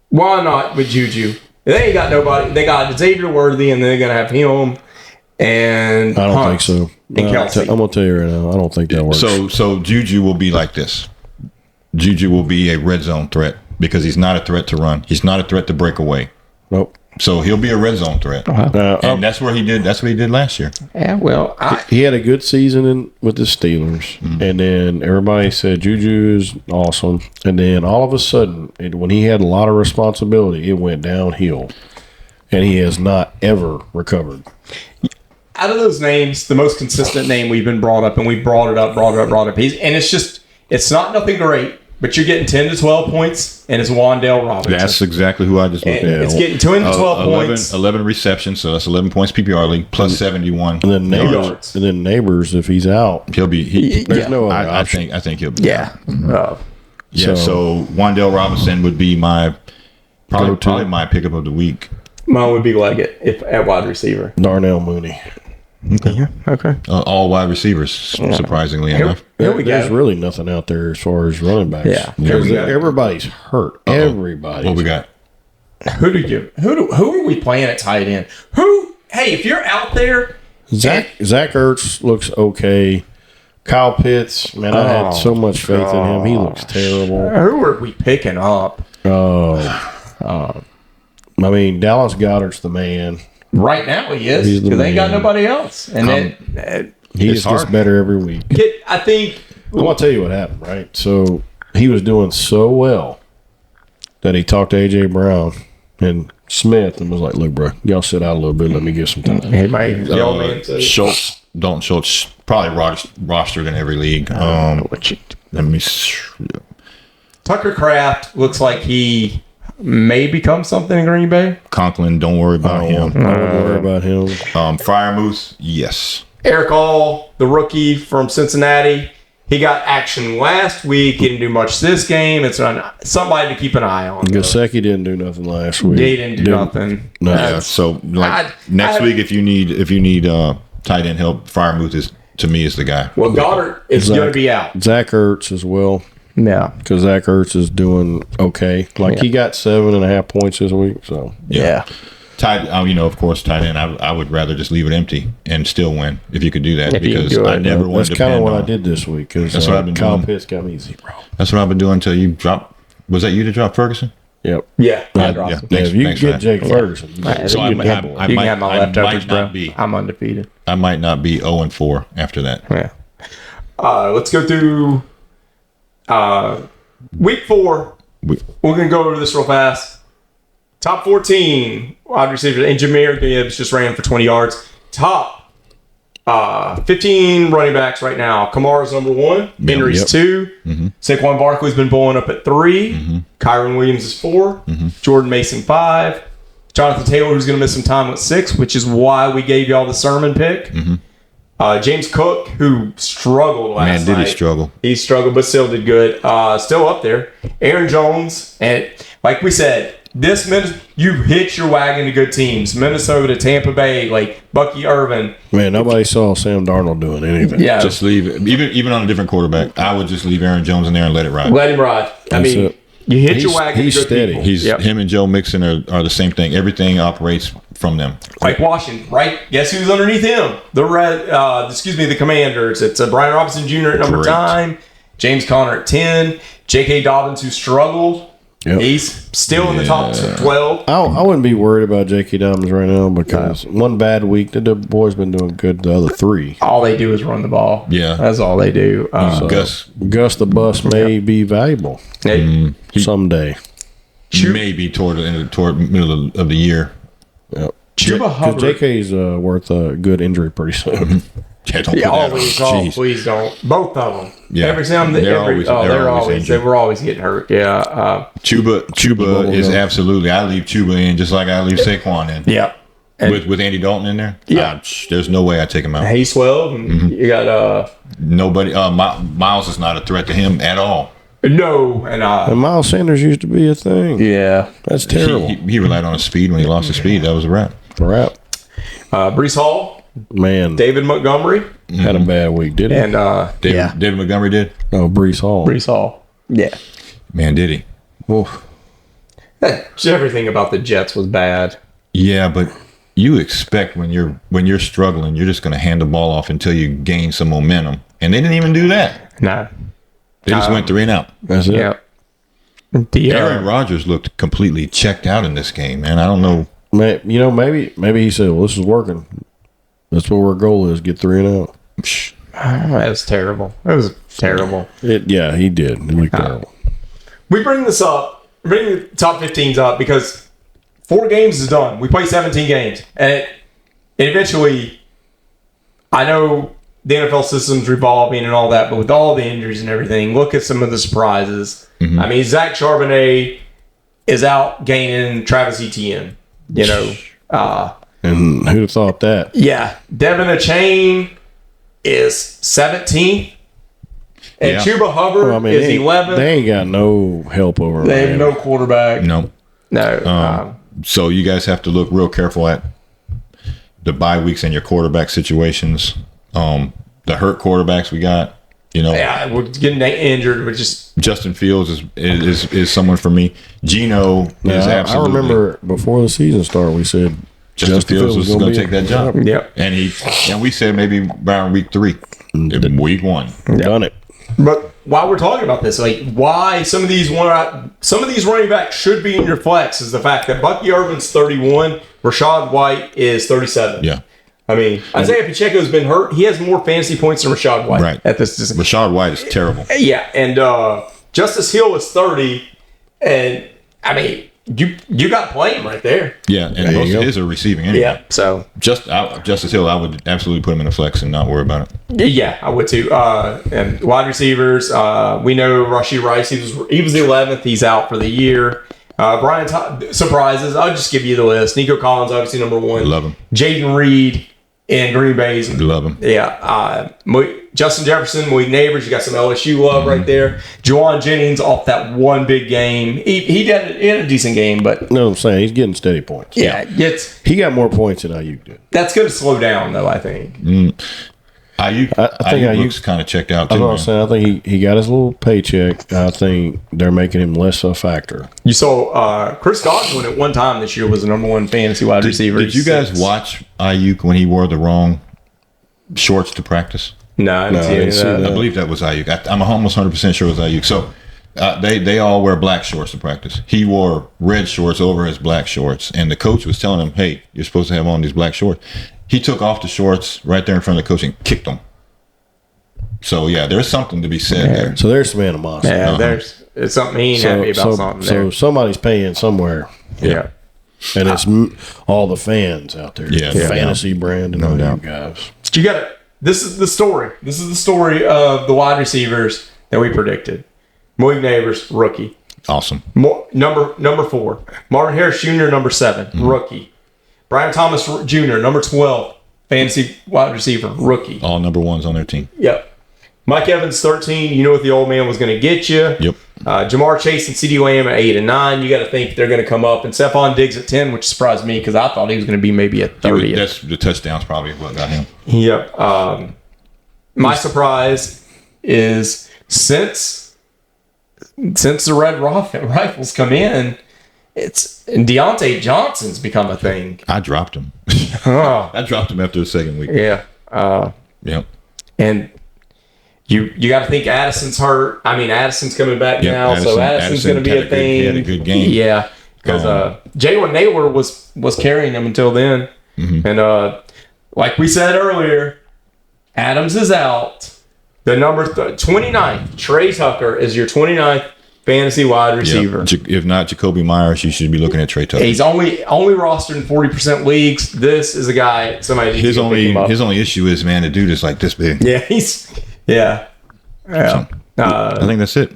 Why not with Juju? They ain't got nobody. They got Xavier Worthy and they're going to have him and I don't Hunt think so. and Kelsey. I'm gonna tell you right now. I don't think that works. So Juju will be like this. Juju will be a red zone threat because he's not a threat to run. He's not a threat to break away. Nope. So he'll be a red zone threat. And that's what he did last year. Yeah, well, He had a good season with the Steelers, and then everybody said Juju is awesome. And then all of a sudden, when he had a lot of responsibility, it went downhill, and he has not ever recovered. out of those names, the most consistent name we've been brought up, and we brought it up. And it's not nothing great, but you're getting 10 to 12 points, and it's Wan'Dale Robinson. That's exactly who I just looked at. It's getting 10 to 12 points. 11 receptions, so that's 11 points PPR league, plus 71. And then neighbors, if he's out, He'll be. there's no other I option. think he'll be. Yeah. So Wan'Dale Robinson would be my probably my pickup of the week. Mine would be Leggett at wide receiver. Darnell Mooney. Okay. All wide receivers, surprisingly enough. Here we There's go. really nothing out there as far as running backs. Yeah. Because Here we go. everybody's hurt. Everybody. What we got? Who are we playing at tight end? Hey, if you're out there, Zach Ertz looks okay. Kyle Pitts, man, I had so much faith in him. He looks terrible. who are we picking up I mean, Dallas Goedert's the man. right now? He is He's the because they ain't got man. nobody else. And then He It's just gets hard. better every week. I think I'm going to tell you what happened, right? So he was doing so well that he talked to A.J. Brown and Smith and was like, look, bro, y'all sit out a little bit. Let me get some time. he might the old man said, Dalton Schultz, probably rostered in every league. Let me. Tucker Kraft looks like he may become something in Green Bay. Conklin, don't worry about him. I don't worry about him. Freiermuth, yes. Eric All, the rookie from Cincinnati, he got action last week. He didn't do much this game. It's somebody to keep an eye on. Gesicki didn't do nothing last week. He didn't do nothing. No. Yeah. So next week, if you need tight end help, Freiermuth is the guy. Well, Goddard is going to be out. Zach Ertz as well. Yeah. Because Zach Ertz is doing okay. He got 7.5 points this week. So Yeah. Of course, tight end. I would rather just leave it empty and still win if you could do that, If you because can do I it. never want that's to kind of depend what on. I did this week. Because That's what I've been Kyle doing. Pitts got me 0. That's what I've been doing until you drop. Was that you to drop Ferguson? Yep. Yeah. I Yeah, dropped yeah. him. Yeah, if you Thanks can for get that. Jake Ferguson, you Right. So You can have my leftovers, bro. not be. I'm undefeated. I might not be 0-4 after that. Yeah. Let's go through week 4. We're going to go over this real fast. Top 14 wide receivers. And Jahmyr Gibbs just ran for 20 yards. Top 15 running backs right now. Kamara's number 1. Henry's 2. Saquon Barkley's been blowing up at 3. Kyron Williams is 4. Jordan Mason 5. Jonathan Taylor, who's going to miss some time, with 6, which is why we gave y'all the sermon pick. James Cook, who struggled last night. Did he struggle? He struggled, but still did good. Still up there. Aaron Jones, and like we said, you hitch your wagon to good teams. Minnesota, Tampa Bay, like Bucky Irvin. Man, nobody saw Sam Darnold doing anything. Yeah, Just leave it. Even on a different quarterback, I would just leave Aaron Jones in there and let it ride. let him ride. I That's mean, it. you hitch your wagon he's to good steady. people. Him and Joe Mixon are the same thing. Everything operates from them. Mike Washington, right? Guess who's underneath him? The Commanders. It's Brian Robinson Jr. at number Correct. 9, James Conner at 10, J.K. Dobbins, who struggled. Yep. He's still in the top 12. I wouldn't be worried about J.K. Dobbins right now because one bad week, the boy's been doing good the other 3. All they do is run the ball. Yeah. That's all they do. Gus Gus the Bus may be valuable someday. maybe toward middle of the year. Yep. Chuba Because Hubbard. J.K.'s worth a good injury pretty soon. Yeah, don't Yeah, put that on. always. Jeez. Please don't. Both of them. Yeah. Every time They're always they injured. were always getting hurt. Yeah. Chuba is Bubble absolutely. I leave Chuba in just like I leave Saquon in. Yeah. with Andy Dalton in there. Yeah. There's no way I take him out. He's 12, and you got Nobody. Miles is not a threat to him at all. no, and And Miles Sanders used to be a thing. yeah, That's terrible. He relied on his speed. When he lost his speed, that was a wrap. Crap. Brees Hall, Man, David Montgomery, had a bad week, didn't he? and David Montgomery did. No, Brees Hall. Brees Hall. Yeah, Man, did he? Oof. everything about the Jets was bad. Yeah, but you expect when you're struggling, you're just going to hand the ball off until you gain some momentum, and they didn't even do that. No, They just went 3 and out. That's it. yeah. Aaron Rodgers looked completely checked out in this game, man. I don't know. Maybe he said, "Well, this is working. That's what our goal is: get 3 and out." That was terrible. That was terrible. Yeah, he did. He looked terrible. We bring this up, bring the top 15s up because 4 games is done. We play 17 games, and eventually, I know the NFL system's revolving and all that, but with all the injuries and everything, look at some of the surprises. Mm-hmm. I mean, Zach Charbonnet is out gaining Travis Etienne. You know, And who'd have thought that? yeah, Devin Achane is 17th, and Yeah. Chuba Hubbard is 11th. They ain't got no help over They have Miami. no quarterback. No. No. So you guys have to look real careful at the bye weeks and your quarterback situations. The hurt quarterbacks we got. Yeah, we're getting injured. We're just Justin Fields is someone for me. Geno is Now, I absolutely. remember before the season started, we said Justin Fields was going to take that job. Yep. And we said maybe around week 3, week 1. Done it. But while we're talking about this, like why some of these running backs should be in your flex is the fact that Bucky Irvin's 31, Rashad White is 37. Yeah. I mean, Isaiah Pacheco's been hurt. He has more fantasy points than Rashad White Right. at this. Rashad White is terrible. Yeah, and Justice Hill is 30, and I mean, you got to play him right there. Yeah, and most of his are receiving anyway. Yeah, so Justice Hill, I would absolutely put him in a flex and not worry about it. yeah, I would too. And wide receivers, we know Rashee Rice. He was the 11th. He's out for the year. Brian surprises. I'll just give you the list. Nico Collins, obviously number 1. Love him. Jaden Reed in Green Bay's. Love him. Yeah. Justin Jefferson, Malik Neighbors. You got some LSU love right there. Juwan Jennings off that one big game. He had a decent game, but No, I'm saying he's getting steady points. yeah, He got more points than Ayuk did. that's going to slow down though. I think. Ayuk looks kind of checked out I too. was saying, I think he got his little paycheck. I think they're making him less a factor. You saw Chris Godwin at one time this year was the number 1 fantasy wide receiver. Did you guys watch Ayuk when he wore the wrong shorts to practice? No, I didn't see any didn't of see that. that. I believe that was Ayuk. I'm almost 100% sure it was Ayuk. So they all wear black shorts to practice. He wore red shorts over his black shorts, and the coach was telling him, "Hey, you're supposed to have on these black shorts." He took off the shorts right there in front of the coach and kicked him. So yeah, there's something to be said there. So there's some animosity. Yeah, it's something he ain't happy about something there. So somebody's paying somewhere, Yeah. and it's all the fans out there. Yeah, Fantasy brand and all doubt. you guys. You got it. This is the story. This is the story of the wide receivers that we predicted. Malik Neighbors, rookie. Awesome. Number 4. Marvin Harris Jr., number 7, rookie. Brian Thomas Jr., number 12, fantasy wide receiver, rookie. All number 1s on their team. Yep. Mike Evans, 13. You know what the old man was going to get you. Yep. Jamar Chase and CeeDee Lamb at 8 and 9. You got to think they're going to come up. And Stephon Diggs at 10, which surprised me because I thought he was going to be maybe at 30. That's the touchdowns probably what got him. Yep. My surprise is since the Red Rifles come in, and Deontay Johnson's become a thing. I dropped him. Oh, I dropped him after the second week. yeah. Yep. And you got to think Addison's hurt. I mean, Addison's coming back Yep, now, so Addison's going to be a thing. He had a good game. Yeah, because Jalen Naylor was carrying him until then, and like we said earlier, Adams is out. The number 29th, Trey Tucker, is your 29th fantasy wide receiver. Yep. If not Jacoby Myers, you should be looking at Trey Tucker. He's only rostered in 40% leagues. This is a guy somebody needs His to pick him up. only issue is, man, the dude is like this big. Yeah, yeah. I think that's it.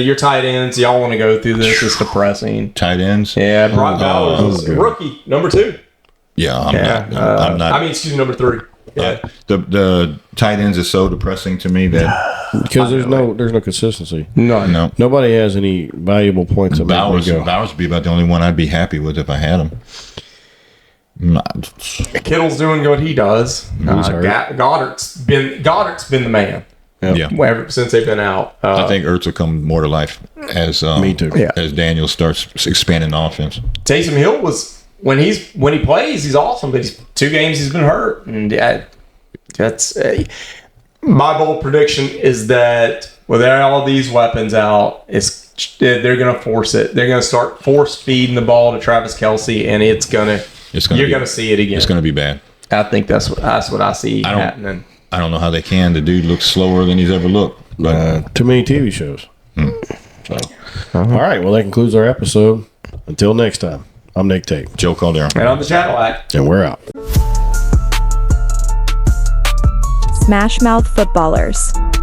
Your tight ends, y'all want to go through this? It's depressing. Tight ends. Yeah, Brock Bowers, rookie, number 2. Yeah, I'm not. I mean, excuse me, number 3. Yeah. The tight ends is so depressing to me that because there's no consistency. No. Nobody has any valuable points to make me go. Bowers would be about the only one I'd be happy with if I had him. Kittle's doing what he does. Goddard's been the man. Yeah. Ever since they've been out. I think Ertz will come more to life as Me too. as Daniel starts expanding the offense. Taysom Hill was when he plays, he's awesome, but he's 2 games he's been hurt, and that's my bold prediction is that with all these weapons out, they're going to force it. They're going to start force feeding the ball to Travis Kelce, and you're going to see it again. It's going to be bad. I think that's what I see happening. I don't know how they can. The dude looks slower than he's ever looked. But Too many TV shows. So, all right. Well, that concludes our episode. Until next time, I'm Nick Tate. Joe Caldera. And on the Cadillac. And we're out. SmashMouth Footballerz.